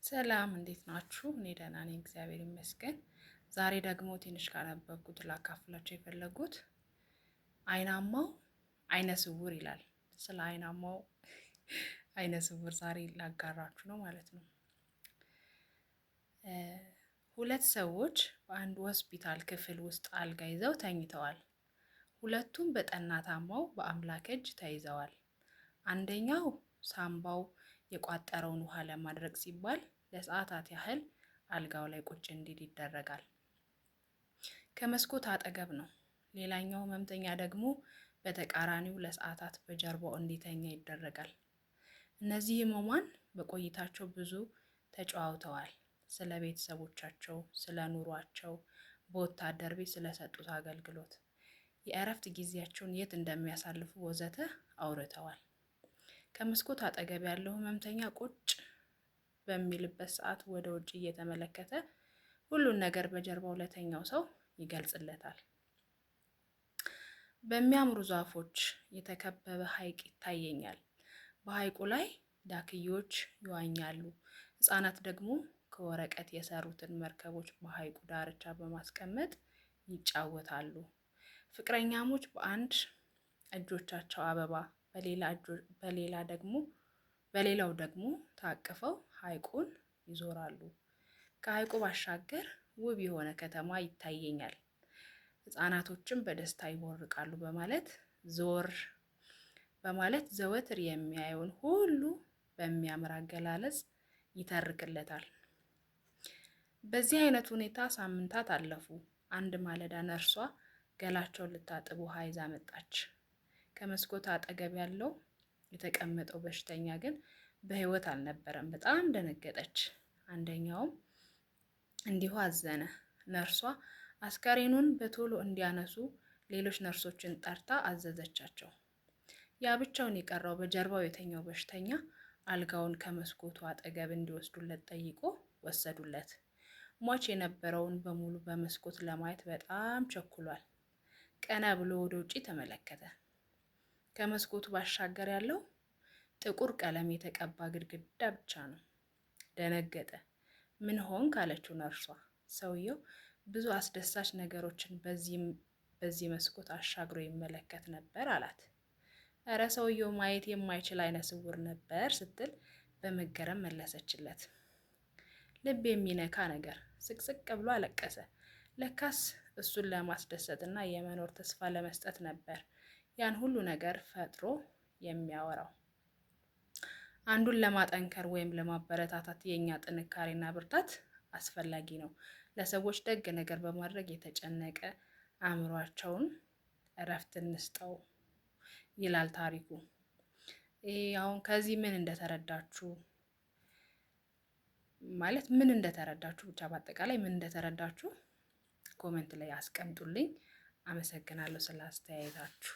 ሰላም እንዴት ናችሁ? እኔ ደህና ነኝ፣ እግዚአብሔር ይመስገን። ዛሬ ደግሞ ትንሽ ካነበብኩት ላካፍላችሁ የፈለጉት አይናማው አይነ ስውር ይላል። ስለ አይናማው አይነ ስውር ዛሬ ላጋራችሁ ነው ማለት ነው። ሁለት ሰዎች በአንድ ሆስፒታል ክፍል ውስጥ አልጋ ይዘው ተኝተዋል። ሁለቱም በጠና ታመው በአምላክ እጅ ተይዘዋል። አንደኛው ሳምባው የቋጠረውን ውሃ ለማድረግ ሲባል ለሰዓታት ያህል አልጋው ላይ ቁጭ እንዲል ይደረጋል። ከመስኮት አጠገብ ነው። ሌላኛው ህመምተኛ ደግሞ በተቃራኒው ለሰዓታት በጀርባው እንዲተኛ ይደረጋል። እነዚህ ህሙማን በቆይታቸው ብዙ ተጨዋውተዋል። ስለ ቤተሰቦቻቸው፣ ስለ ኑሯቸው፣ በወታደር ቤት ስለሰጡት አገልግሎት፣ የእረፍት ጊዜያቸውን የት እንደሚያሳልፉ ወዘተ አውርተዋል። ከመስኮት አጠገብ ያለው ህመምተኛ ቁጭ በሚልበት ሰዓት ወደ ውጭ እየተመለከተ ሁሉን ነገር በጀርባው ለተኛው ሰው ይገልጽለታል። በሚያምሩ ዛፎች የተከበበ ሐይቅ ይታየኛል። በሐይቁ ላይ ዳክዬዎች ይዋኛሉ። ህፃናት ደግሞ ከወረቀት የሰሩትን መርከቦች በሐይቁ ዳርቻ በማስቀመጥ ይጫወታሉ። ፍቅረኛሞች በአንድ እጆቻቸው አበባ በሌላው ደግሞ ታቅፈው ሐይቁን ይዞራሉ። ከሐይቁ ባሻገር ውብ የሆነ ከተማ ይታየኛል። ህፃናቶችም በደስታ ይቦርቃሉ በማለት ዘወትር የሚያየውን ሁሉ በሚያምር አገላለጽ ይተርክለታል። በዚህ አይነት ሁኔታ ሳምንታት አለፉ። አንድ ማለዳ ነርሷ ገላቸውን ልታጥብ ውሃ ይዛ መጣች። ከመስኮት አጠገብ ያለው የተቀመጠው በሽተኛ ግን በህይወት አልነበረም። በጣም ደነገጠች። አንደኛውም እንዲሁ አዘነ። ነርሷ አስከሬኑን በቶሎ እንዲያነሱ ሌሎች ነርሶችን ጠርታ አዘዘቻቸው። ያ ብቻውን የቀረው በጀርባው የተኛው በሽተኛ አልጋውን ከመስኮቱ አጠገብ እንዲወስዱለት ጠይቆ ወሰዱለት። ሟች የነበረውን በሙሉ በመስኮት ለማየት በጣም ቸኩሏል። ቀና ብሎ ወደ ውጪ ተመለከተ። ከመስኮቱ ባሻገር ያለው ጥቁር ቀለም የተቀባ ግድግዳ ብቻ ነው። ደነገጠ። ምን ሆንክ አለችው ነርሷ። ሰውየው ብዙ አስደሳች ነገሮችን በዚህ መስኮት አሻግሮ ይመለከት ነበር አላት። እረ ሰውየው ማየት የማይችል አይነ ስውር ነበር ስትል በመገረም መለሰችለት። ልብ የሚነካ ነገር። ስቅስቅ ብሎ አለቀሰ። ለካስ እሱን ለማስደሰት እና የመኖር ተስፋ ለመስጠት ነበር ያን ሁሉ ነገር ፈጥሮ የሚያወራው። አንዱን ለማጠንከር ወይም ለማበረታታት የኛ ጥንካሬና ብርታት አስፈላጊ ነው። ለሰዎች ደግ ነገር በማድረግ የተጨነቀ አእምሯቸውን እረፍት እንስጠው ይላል ታሪኩ። አሁን ከዚህ ምን እንደተረዳችሁ ብቻ በአጠቃላይ ምን እንደተረዳችሁ ኮሜንት ላይ አስቀምጡልኝ። አመሰግናለሁ ስለ አስተያየታችሁ።